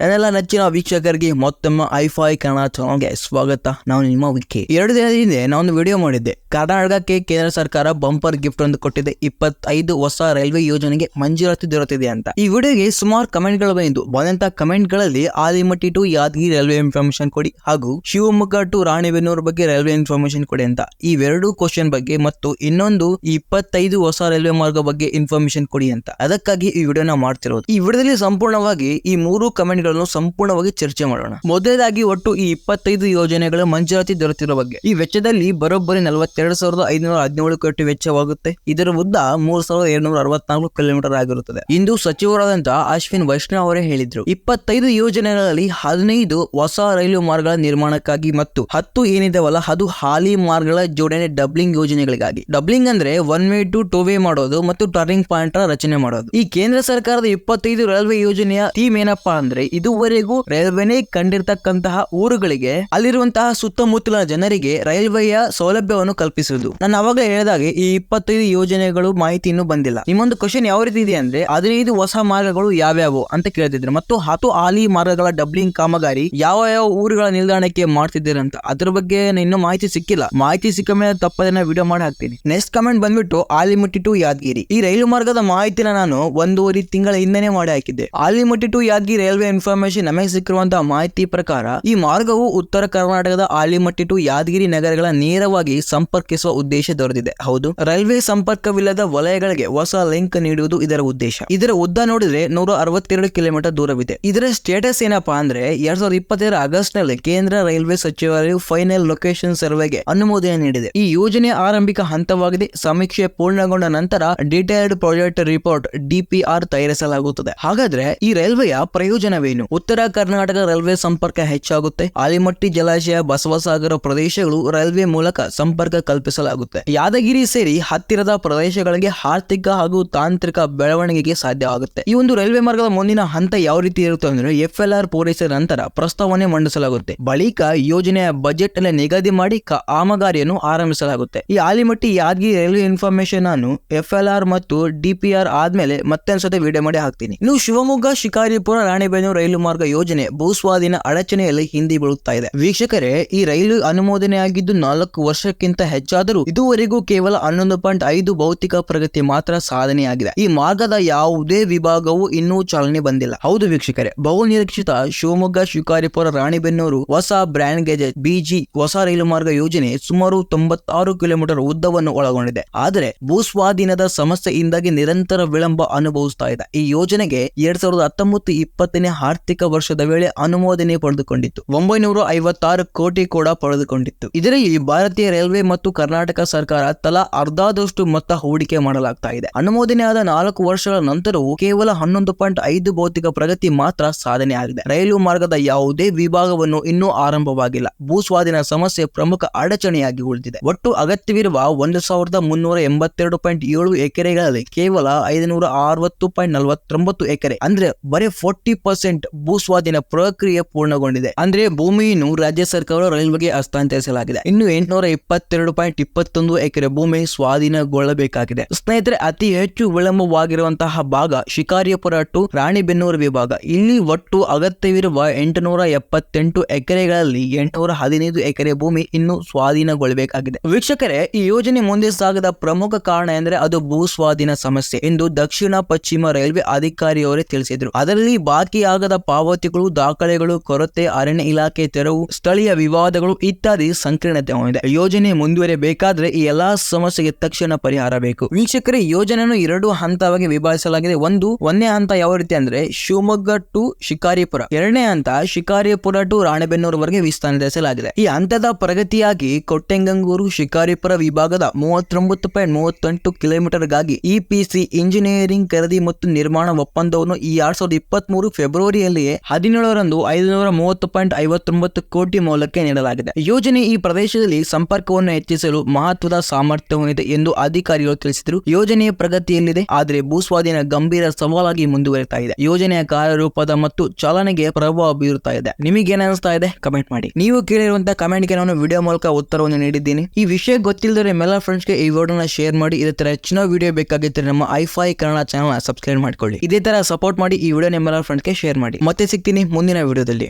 ನನ್ನೆಲ್ಲ ನೆಚ್ಚಿನ ವೀಕ್ಷಕರಿಗೆ ಮತ್ತೊಮ್ಮೆ ಐಫೈ ಕನ್ನಡ ಚಾನಲ್ಗೆ ಸ್ವಾಗತ. ನಾನು ನಿಮ್ಮ ವಿಕಿ. 2 ದಿನದ ಹಿಂದೆ ನಾನೊಂದು ವಿಡಿಯೋ ಮಾಡಿದ್ದೆ. ಕರ್ನಾಟಕಕ್ಕೆ ಕೇಂದ್ರ ಸರ್ಕಾರ ಬಂಪರ್ ಗಿಫ್ಟ್ ಒಂದು ಕೊಟ್ಟಿದೆ. 25 ಹೊಸ ರೈಲ್ವೆ ಯೋಜನೆಗೆ ಮಂಜೂರಾತಿ ದೊರೆತಿದೆ ಅಂತ. ಈ ವಿಡಿಯೋಗೆ ಸುಮಾರು ಕಮೆಂಟ್ ಗಳು ಬಂದಂತ ಕಮೆಂಟ್ ಗಳಲ್ಲಿ Alimatti to Yadgir railway information ಕೊಡಿ ಹಾಗೂ ಶಿವಮೊಗ್ಗ ಟು ರಾಣಿಬೆನ್ನೂರು ಬಗ್ಗೆ ರೈಲ್ವೆ ಇನ್ಫಾರ್ಮೇಶನ್ ಕೊಡಿ ಅಂತ ಈ 2 ಕ್ವಶನ್ ಬಗ್ಗೆ ಮತ್ತು ಇನ್ನೊಂದು 25 ಹೊಸ ರೈಲ್ವೆ ಮಾರ್ಗ ಬಗ್ಗೆ ಇನ್ಫಾರ್ಮೇಶನ್ ಕೊಡಿ ಅಂತ. ಅದಕ್ಕಾಗಿ ಈ ವಿಡಿಯೋನ ಮಾಡ್ತಿರೋದು. ಈ ವಿಡಿಯೋದಲ್ಲಿ ಸಂಪೂರ್ಣವಾಗಿ ಈ 3 ಕಮೆಂಟ್ ಸಂಪೂರ್ಣವಾಗಿ ಚರ್ಚೆ ಮಾಡೋಣ. ಮೊದಲನೇದಾಗಿ ಒಟ್ಟು ಈ 25 ಯೋಜನೆಗಳ ಮಂಜೂರಾತಿ ದೊರೆತಿರುವ ಬಗ್ಗೆ. ಈ ವೆಚ್ಚದಲ್ಲಿ ಬರೋಬ್ಬರಿ 42,517 ಕೋಟಿ ವೆಚ್ಚವಾಗುತ್ತೆ. ಇದರ ಉದ್ದ 3,264 ಕಿಲೋಮೀಟರ್ ಆಗಿರುತ್ತದೆ ಎಂದು ಸಚಿವರಾದಂತಹ ಅಶ್ವಿನ್ ವೈಷ್ಣವ್ ಅವರೇ ಹೇಳಿದ್ರು. 25 ಯೋಜನೆಗಳಲ್ಲಿ 15 ಹೊಸ ರೈಲು ಮಾರ್ಗಗಳ ನಿರ್ಮಾಣಕ್ಕಾಗಿ ಮತ್ತು 10 ಏನಿದಾವಲ್ಲ ಅದು ಹಾಲಿ ಮಾರ್ಗಗಳ ಜೋಡಣೆ ಡಬ್ಲಿಂಗ್ ಯೋಜನೆಗಳಿಗಾಗಿ. ಡಬ್ಲಿಂಗ್ ಅಂದ್ರೆ 1 ವೇ ಟು 2 ವೇ ಮಾಡೋದು ಮತ್ತು ಟರ್ನಿಂಗ್ ಪಾಯಿಂಟ್ ರಚನೆ ಮಾಡೋದು. ಈ ಕೇಂದ್ರ ಸರ್ಕಾರದ 25 ರೈಲ್ವೆ ಯೋಜನೆಯ ಥೀಮ್ ಏನಪ್ಪಾ ಅಂದ್ರೆ ಇದುವರೆಗೂ ರೈಲ್ವೆನೇ ಕಂಡಿರ್ತಕ್ಕಂತಹ ಊರುಗಳಿಗೆ ಅಲ್ಲಿರುವಂತಹ ಸುತ್ತಮುತ್ತಲಿನ ಜನರಿಗೆ ರೈಲ್ವೆಯ ಸೌಲಭ್ಯವನ್ನು ಕಲ್ಪಿಸುವುದು. ನಾನು ಅವಾಗ ಹೇಳಿದಾಗೆ ಈ 25 ಯೋಜನೆಗಳು ಮಾಹಿತಿ ಇನ್ನೂ ಬಂದಿಲ್ಲ. ನಿಮ್ಮೊಂದು ಕ್ವಶನ್ ಯಾವ ರೀತಿ ಇದೆ ಅಂದ್ರೆ 15 ಹೊಸ ಮಾರ್ಗಗಳು ಯಾವ್ಯಾವು ಅಂತ ಕೇಳ್ತಿದ್ರು ಮತ್ತು 10 ಹಾಲಿ ಮಾರ್ಗಗಳ ಡಬ್ಲಿಂಗ್ ಕಾಮಗಾರಿ ಯಾವ ಊರುಗಳ ನಿಲ್ದಾಣಕ್ಕೆ ಮಾಡ್ತಿದ್ದೀರ ಅಂತ. ಅದ್ರ ಬಗ್ಗೆ ಇನ್ನೂ ಮಾಹಿತಿ ಸಿಕ್ಕಿಲ್ಲ. ಮಾಹಿತಿ ಸಿಕ್ಕ ಮೇಲೆ ತಪ್ಪದನ್ನ ವಿಡಿಯೋ ಮಾಡಿ ಹಾಕ್ತೀನಿ. ನೆಕ್ಸ್ಟ್ ಕಮೆಂಟ್ ಬಂದ್ಬಿಟ್ಟು ಆಲಿಮಟ್ಟಿ ಟು ಯಾದಗಿರಿ. ಈ ರೈಲು ಮಾರ್ಗದ ಮಾಹಿತಿನ ನಾನು 1.5 ತಿಂಗಳ ಹಿಂದೆನೆ ಮಾಡಿ ಹಾಕಿದ್ದೆ. Alimatti to Yadgir railway information ನಮಗೆ ಸಿಕ್ಕಿರುವಂತಹ ಮಾಹಿತಿ ಪ್ರಕಾರ ಈ ಮಾರ್ಗವು ಉತ್ತರ ಕರ್ನಾಟಕದ ಆಲಿಮಟ್ಟಿ ಟು ಯಾದಗಿರಿ ನಗರಗಳ ನೇರವಾಗಿ ಸಂಪರ್ಕಿಸುವ ಉದ್ದೇಶ ದೊರೆತಿದೆ. ಹೌದು, ರೈಲ್ವೆ ಸಂಪರ್ಕವಿಲ್ಲದ ವಲಯಗಳಿಗೆ ಹೊಸ ಲಿಂಕ್ ನೀಡುವುದು ಇದರ ಉದ್ದೇಶ. ಇದರ ಉದ್ದ ನೋಡಿದ್ರೆ 162 ಕಿಲೋಮೀಟರ್ ದೂರವಿದೆ. ಇದರ ಸ್ಟೇಟಸ್ ಏನಪ್ಪಾ ಅಂದ್ರೆ 2022 ಆಗಸ್ಟ್ ನಲ್ಲಿ ಕೇಂದ್ರ ರೈಲ್ವೆ ಸಚಿವಾಲಯವು ಫೈನಲ್ ಲೊಕೇಶನ್ ಸರ್ವೆಗೆ ಅನುಮೋದನೆ ನೀಡಿದೆ. ಈ ಯೋಜನೆ ಆರಂಭಿಕ ಹಂತವಾಗಿದೆ. ಸಮೀಕ್ಷೆ ಪೂರ್ಣಗೊಂಡ ನಂತರ ಡೀಟೇಲ್ಡ್ ಪ್ರಾಜೆಕ್ಟ್ ರಿಪೋರ್ಟ್ DPR ತಯಾರಿಸಲಾಗುತ್ತದೆ. ಹಾಗಾದ್ರೆ ಈ ರೈಲ್ವೆಯ ಪ್ರಯೋಜನವೇನು? ಉತ್ತರ ಕರ್ನಾಟಕ ರೈಲ್ವೆ ಸಂಪರ್ಕ ಹೆಚ್ಚಾಗುತ್ತೆ. ಆಲಿಮಟ್ಟಿ ಜಲಾಶಯ, ಬಸವಸಾಗರ ಪ್ರದೇಶಗಳು ರೈಲ್ವೆ ಮೂಲಕ ಸಂಪರ್ಕ ಕಲ್ಪಿಸಲಾಗುತ್ತೆ. ಯಾದಗಿರಿ ಸೇರಿ ಹತ್ತಿರದ ಪ್ರದೇಶಗಳಿಗೆ ಆರ್ಥಿಕ ಹಾಗೂ ತಾಂತ್ರಿಕ ಬೆಳವಣಿಗೆಗೆ ಸಾಧ್ಯವಾಗುತ್ತೆ. ಈ ಒಂದು ರೈಲ್ವೆ ಮಾರ್ಗದ ಮುಂದಿನ ಹಂತ ಯಾವ ರೀತಿ ಇರುತ್ತೆ ಅಂದ್ರೆ FLR ಪೂರೈಸಿದ ನಂತರ ಪ್ರಸ್ತಾವನೆ ಮಂಡಿಸಲಾಗುತ್ತೆ. ಬಳಿಕ ಯೋಜನೆಯ ಬಜೆಟ್ ಅಲ್ಲಿ ನಿಗದಿ ಮಾಡಿ ಕಾಮಗಾರಿಯನ್ನು ಆರಂಭಿಸಲಾಗುತ್ತೆ. ಈ ಆಲಿಮಟ್ಟಿ ಯಾದಗಿರಿ ರೈಲ್ವೆ ಇನ್ಫಾರ್ಮೇಶನ್ ನಾನು FLR ಮತ್ತು DPR ಆದ್ಮೇಲೆ ಮತ್ತೊಂದ್ಸತಿ ವಿಡಿಯೋ ಮಾಡಿ ಹಾಕ್ತೀನಿ. ಇನ್ನು ಶಿವಮೊಗ್ಗ ಶಿಕಾರಿಪುರ ರಾಣಿಬೆನ್ನೂರು ರೈಲು ಮಾರ್ಗ ಯೋಜನೆ ಭೂಸ್ವಾಧೀನ ಅಡಚಣೆಯಲ್ಲಿ ಹಿಂದೆ ಬೀಳುತ್ತಾ ಇದೆ. ವೀಕ್ಷಕರೇ, ಈ ರೈಲು ಅನುಮೋದನೆಯಾಗಿದ್ದು 4 ವರ್ಷಕ್ಕಿಂತ ಹೆಚ್ಚಾದರೂ ಇದುವರೆಗೂ ಕೇವಲ 11.5 ಭೌತಿಕ ಪ್ರಗತಿ ಮಾತ್ರ ಸಾಧನೆಯಾಗಿದೆ. ಈ ಮಾರ್ಗದ ಯಾವುದೇ ವಿಭಾಗವು ಇನ್ನೂ ಚಾಲನೆ ಬಂದಿಲ್ಲ. ಹೌದು ವೀಕ್ಷಕರೇ, ಬಹು ನಿರೀಕ್ಷಿತ ಶಿವಮೊಗ್ಗ ಶಿಕಾರಿಪುರ ರಾಣಿಬೆನ್ನೂರು ಹೊಸ ಬ್ರಾಂಡ್ ಗೇಜ್ BG ಹೊಸ ರೈಲು ಮಾರ್ಗ ಯೋಜನೆ ಸುಮಾರು 96 ಕಿಲೋಮೀಟರ್ ಉದ್ದವನ್ನು ಒಳಗೊಂಡಿದೆ. ಆದರೆ ಭೂಸ್ವಾಧೀನದ ಸಮಸ್ಯೆಯಿಂದಾಗಿ ನಿರಂತರ ವಿಳಂಬ ಅನುಭವಿಸ್ತಾ ಇದೆ. ಈ ಯೋಜನೆಗೆ 2019-20ನೇ ಆರ್ಥಿಕ ವರ್ಷದ ವೇಳೆ ಅನುಮೋದನೆ ಪಡೆದುಕೊಂಡಿತ್ತು. 956 ಕೋಟಿ ಕೂಡ ಪಡೆದುಕೊಂಡಿತ್ತು. ಇದರಲ್ಲಿ ಭಾರತೀಯ ರೈಲ್ವೆ ಮತ್ತು ಕರ್ನಾಟಕ ಸರ್ಕಾರ ತಲಾ ಅರ್ಧದಷ್ಟು ಮೊತ್ತ ಹೂಡಿಕೆ ಮಾಡಲಾಗ್ತಾ ಇದೆ. ಅನುಮೋದನೆಯಾದ 4 ವರ್ಷಗಳ ನಂತರವೂ ಕೇವಲ 11.5 ಭೌತಿಕ ಪ್ರಗತಿ ಮಾತ್ರ ಸಾಧನೆ ಆಗಿದೆ. ರೈಲು ಮಾರ್ಗದ ಯಾವುದೇ ವಿಭಾಗವನ್ನು ಇನ್ನೂ ಆರಂಭವಾಗಿಲ್ಲ. ಭೂಸ್ವಾಧೀನ ಸಮಸ್ಯೆ ಪ್ರಮುಖ ಅಡಚಣೆಯಾಗಿ ಉಳಿದಿದೆ. ಒಟ್ಟು ಅಗತ್ಯವಿರುವ 1,182.7 ಎಕರೆಗಳಲ್ಲಿ ಕೇವಲ 560.49 ಎಕರೆ ಅಂದ್ರೆ ಬರೀ 40% ಭೂಸ್ವಾಧೀನ ಪ್ರಕ್ರಿಯೆ ಪೂರ್ಣಗೊಂಡಿದೆ. ಅಂದ್ರೆ ಭೂಮಿಯನ್ನು ರಾಜ್ಯ ಸರ್ಕಾರ ರೈಲ್ವೆಗೆ ಹಸ್ತಾಂತರಿಸಲಾಗಿದೆ. ಇನ್ನು 822.21 ಎಕರೆ ಭೂಮಿ ಸ್ವಾಧೀನಗೊಳ್ಳಬೇಕಾಗಿದೆ. ಸ್ನೇಹಿತರೆ, ಅತಿ ಹೆಚ್ಚು ವಿಳಂಬವಾಗಿರುವಂತಹ ಭಾಗ ಶಿಕಾರಿಪುರ ಟು ರಾಣಿಬೆನ್ನೂರು ವಿಭಾಗ. ಇಲ್ಲಿ ಒಟ್ಟು ಅಗತ್ಯವಿರುವ 878 ಎಕರೆಗಳಲ್ಲಿ 815 ಎಕರೆ ಭೂಮಿ ಇನ್ನು ಸ್ವಾಧೀನಗೊಳ್ಳಬೇಕಾಗಿದೆ. ವೀಕ್ಷಕರೇ, ಈ ಯೋಜನೆ ಮುಂದೆ ಸಾಗದ ಪ್ರಮುಖ ಕಾರಣ ಎಂದರೆ ಅದು ಭೂಸ್ವಾಧೀನ ಸಮಸ್ಯೆ ಎಂದು ದಕ್ಷಿಣ ಪಶ್ಚಿಮ ರೈಲ್ವೆ ಅಧಿಕಾರಿಯವರೇ ತಿಳಿಸಿದ್ರು. ಅದರಲ್ಲಿ ಬಾಕಿಯಾಗದ ಪಾವತಿಗಳು, ದಾಖಲೆಗಳು, ಕೊರತೆ, ಅರಣ್ಯ ಇಲಾಖೆ ತೆರವು, ಸ್ಥಳೀಯ ವಿವಾದಗಳು ಇತ್ಯಾದಿ ಸಂಕೀರ್ಣತೆ ಹೊಂದಿದೆ. ಯೋಜನೆ ಮುಂದುವರಿಯಬೇಕಾದ್ರೆ ಈ ಎಲ್ಲಾ ಸಮಸ್ಯೆಗೆ ತಕ್ಷಣ ಪರಿಹಾರ ಬೇಕು. ವೀಕ್ಷಕರೇ, ಯೋಜನೆಯನ್ನು 2 ಹಂತವಾಗಿ ವಿಭಜಿಸಲಾಗಿದೆ. ಒಂದನೇ ಹಂತ ಯಾವ ರೀತಿ ಅಂದ್ರೆ ಶಿವಮೊಗ್ಗ ಟು ಶಿಕಾರಿಪುರ, 2ನೇ ಹಂತ ಶಿಕಾರಿಪುರ ಟು ರಾಣಿಬೆನ್ನೂರುವರೆಗೆ ವಿಸ್ತರಿಸಲಾಗಿದೆ. ಈ ಹಂತದ ಪ್ರಗತಿಯಾಗಿ ಕೊಟ್ಟೆಂಗಂಗೂರು ಶಿಕಾರಿಪುರ ವಿಭಾಗದ 39.38 ಕಿಲೋಮೀಟರ್ಗಾಗಿ EPC ಇಂಜಿನಿಯರಿಂಗ್ ಖರೀದಿ ಮತ್ತು ನಿರ್ಮಾಣ ಒಪ್ಪಂದವನ್ನು ಈ 2023 ಫೆಬ್ರವರಿಯಲ್ಲಿಯೇ 17ರಂದು 530.59 ಕೋಟಿ ಮೌಲ್ಯಕ್ಕೆ ನೀಡಲಾಗಿದೆ. ಯೋಜನೆ ಈ ಪ್ರದೇಶದಲ್ಲಿ ಸಂಪರ್ಕವನ್ನು ಹೆಚ್ಚಿಸಲು ಮಹತ್ವದ ಸಾಮರ್ಥ್ಯ ಹೊಂದಿದೆ ಎಂದು ಅಧಿಕಾರಿಗಳು ತಿಳಿಸಿದರು. ಯೋಜನೆಯ ಪ್ರಗತಿಯಲ್ಲಿದೆ, ಆದರೆ ಭೂಸ್ವಾಧೀನ ಗಂಭೀರ ಸವಾಲಾಗಿ ಮುಂದುವರಿತಾ ಇದೆ. ಯೋಜನೆಯ ಕಾರ್ಯರೂಪದ ಮತ್ತು ಚಾಲನೆಗೆ ಪ್ರಭಾವ ಬೀರುತ್ತಾ ಇದೆ. ನಿಮಗೇನು ಅನಿಸ್ತಾ ಇದೆ ಕಮೆಂಟ್ ಮಾಡಿ. ನೀವು ಕೇಳಿರುವಂತಹ ಕಮೆಂಟ್ಗೆ ನಾನು ವಿಡಿಯೋ ಮೂಲಕ ಉತ್ತರವನ್ನು ನೀಡಿದ್ದೀನಿ. ಈ ವಿಷಯ ಗೊತ್ತಿಲ್ಲದರೆ ಎಲ್ಲ ಫ್ರೆಂಡ್ಸ್ಗೆ ಈ ವಿಡಿಯೋನ ಶೇರ್ ಮಾಡಿ. ಇದೇ ತರ ಹೆಚ್ಚಿನ ವಿಡಿಯೋ ಬೇಕಾಗಿದ್ದರೆ ನಮ್ಮ ಐಫೈ ಕನ್ನಡ ಚಾನಲ್ ಸಬ್ಸ್ಕ್ರೈಬ್ ಮಾಡ್ಕೊಳ್ಳಿ. ಇದೇ ತರ ಸಪೋರ್ಟ್ ಮಾಡಿ. ಈ ವಿಡಿಯೋ ನಿಮ್ಮೆಲ್ಲ ಫ್ರೆಂಡ್ಸ್ಗೆ ಶೇರ್ ಮಾಡಿ. ಮಾಡಿ. ಮತ್ತೆ ಸಿಗ್ತೀನಿ ಮುಂದಿನ ವಿಡಿಯೋದಲ್ಲಿ.